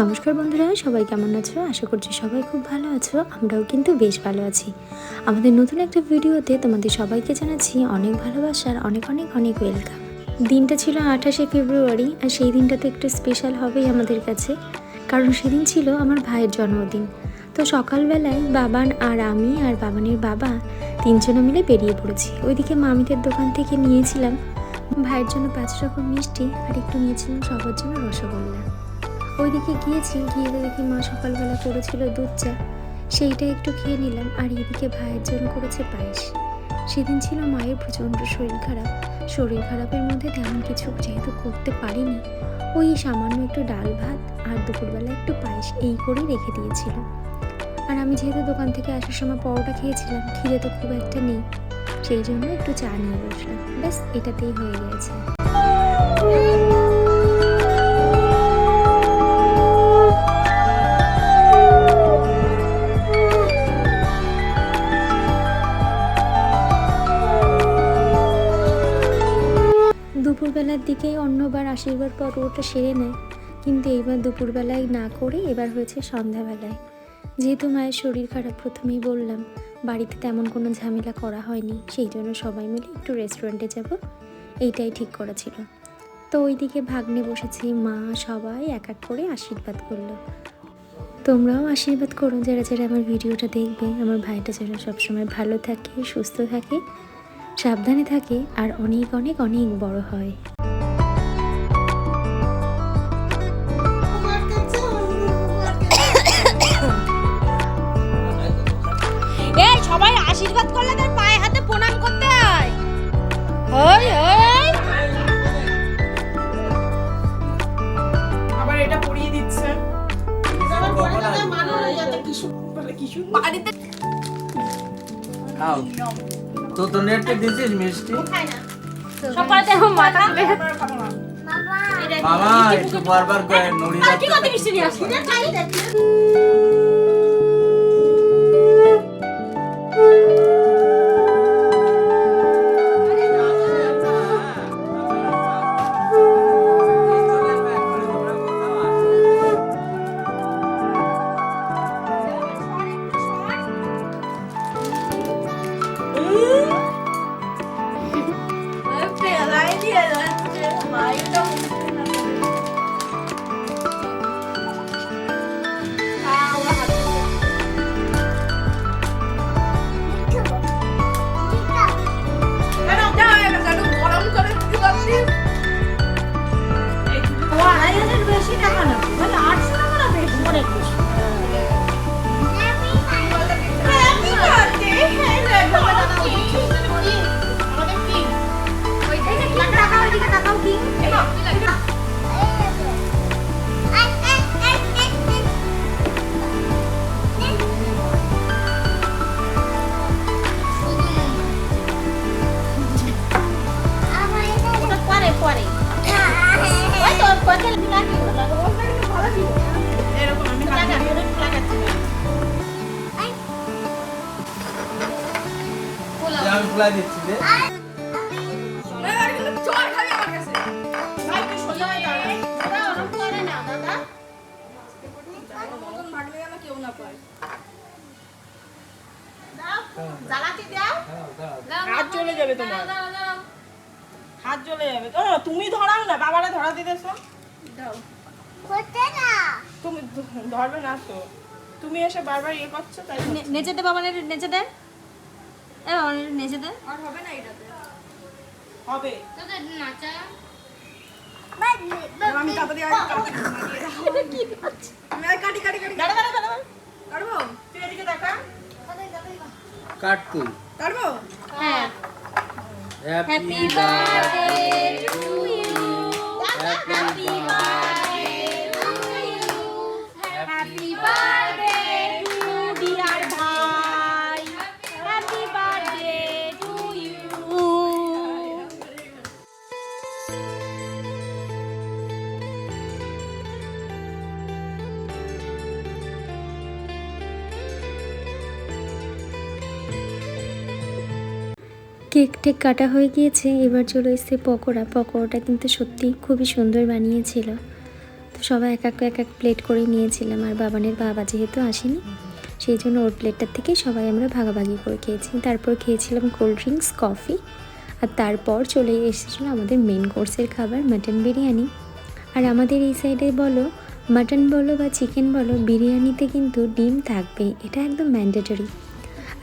নমস্কার বন্ধুরা, সবাই কেমন আছো? আশা করছি সবাই খুব ভালো আছো। আমরাও কিন্তু বেশ ভালো আছি। আমাদের নতুন একটা ভিডিওতে তোমাদের সবাইকে জানাচ্ছি অনেক ভালোবাসার অনেক অনেক অনেক ওয়েলকাম। দিনটা ছিল 28শে ফেব্রুয়ারি, আর সেই দিনটা তো একটু স্পেশাল হবেই আমাদের কাছে, কারণ সেদিন ছিল আমার ভাইয়ের জন্মদিন। তো সকালবেলায় বাবান আর আমি আর বাবানের বাবা তিনজনে মিলে বেরিয়ে পড়েছি। ওইদিকে মামিদের দোকান থেকে নিয়েছিলাম ভাইয়ের জন্য 5 রকম মিষ্টি, আর একটু নিয়েছিলাম সবার জন্য রসগোল্লা। ওইদিকে গিয়েছি, গিয়ে দেখি মা সকালবেলা করেছিল দুধ চা, সেইটা একটু খেয়ে নিলাম। আর এদিকে ভাইয়ের জন্য করেছে পায়েস। সেদিন ছিল মায়ের প্রচণ্ড শরীর খারাপ। শরীর খারাপের মধ্যে তেমন কিছু যেহেতু করতে পারিনি, ওই সামান্য একটু ডাল ভাত আর দুপুরবেলা একটু পায়েস এই করেই রেখে দিয়েছিল। আর আমি যেহেতু দোকান থেকে আসার সময় পরোটা খেয়েছিলাম, খিদে তো খুব একটা নেই, সেই জন্য একটু চা নিয়ে বসলাম। ব্যাস এটাতেই হয়ে গেছে। দুপুরবেলার দিকেই অন্যবার আশীর্বাদ পর্বটা সেরে নেয়, কিন্তু এইবার দুপুরবেলায় না করে এবার হয়েছে সন্ধ্যাবেলায়। যেহেতু মায়ের শরীর খারাপ, প্রথমেই বললাম বাড়িতে তেমন কোনো ঝামেলা করা হয়নি, সেই জন্য সবাই মিলে একটু রেস্টুরেন্টে যাব, এইটাই ঠিক করা ছিল। তো ওইদিকে ভাগ্নে বসেছি, মা সবাই এক এক করে আশীর্বাদ করলো। তোমরাও আশীর্বাদ করো যারা যারা আমার ভিডিওটা দেখবে, আমার ভাইটা যেন সবসময় ভালো থাকে, সুস্থ থাকে, সাবধানে থাকে, আর অনেক অনেক অনেক বড় হয়। এই সবাই আশীর্বাদ করলে তার পায়ে হাতে প্রণাম করতে হয়। ওই ওই আবার এটা পরিয়ে দিচ্ছে। বাড়িতে খাও তো তো নেটে দিছিস মিষ্টি সকালে দেখো মাথা তুলে মামা একটু বারবার করে নড়ি কি করতে মিষ্টি নিয়ে আসলি? আমি ফুলাই দিচ্ছি যে হাত চলে যাবে তোমার, হাত চলে যাবে। ও তুমি ধরাও না, বাবারা ধরা দিতেছো। তুমি ধরবে না তো, তুমি এসে বারবার ইয়ে করছো তাই নেচে দে বাবা, নেচে দে। এ বাবা নেচে দে। হবে। নাচা আমি তাড়াতাড়ি কাটি কাটি কাটি দাঁড়া দাঁড়া দাঁড়া কাটবো, তুই এদিকে দেখা, কাট তুই কাটবো। হ্যাঁ। Happy Happy birthday to you. Happy birthday to you. Happy birthday to dear bhai. Happy birthday to you. Cake টেক কাটা হয়ে গিয়েছে, এবার চলে এসেছে পকোড়া। পকোড়াটা কিন্তু সত্যি খুবই সুন্দর বানিয়েছিল। তো সবাই এক এক প্লেট করে নিয়েছিলাম, আর বাবানের বাবা যেহেতু আসেনি সেই জন্য ওর প্লেটটার থেকে সবাই আমরা ভাগাভাগি করে খেয়েছি। তারপর খেয়েছিলাম কোল্ড ড্রিঙ্কস, কফি, আর তারপর চলে এসেছিলো আমাদের মেন কোর্সের খাবার মাটন বিরিয়ানি। আর আমাদের এই সাইডে বলো মাটন বলো বা চিকেন বলো, বিরিয়ানিতে কিন্তু ডিম থাকবে, এটা একদম ম্যান্ডেটরি।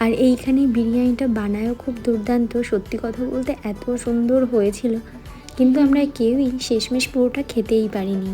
আর এইখানে বিরিয়ানিটা বানায়ও খুব দুর্দান্ত, সত্যি কথা বলতে এত সুন্দর হয়েছিল, কিন্তু আমরা কেউই শেষমেশ পুরোটা খেতেই পারিনি।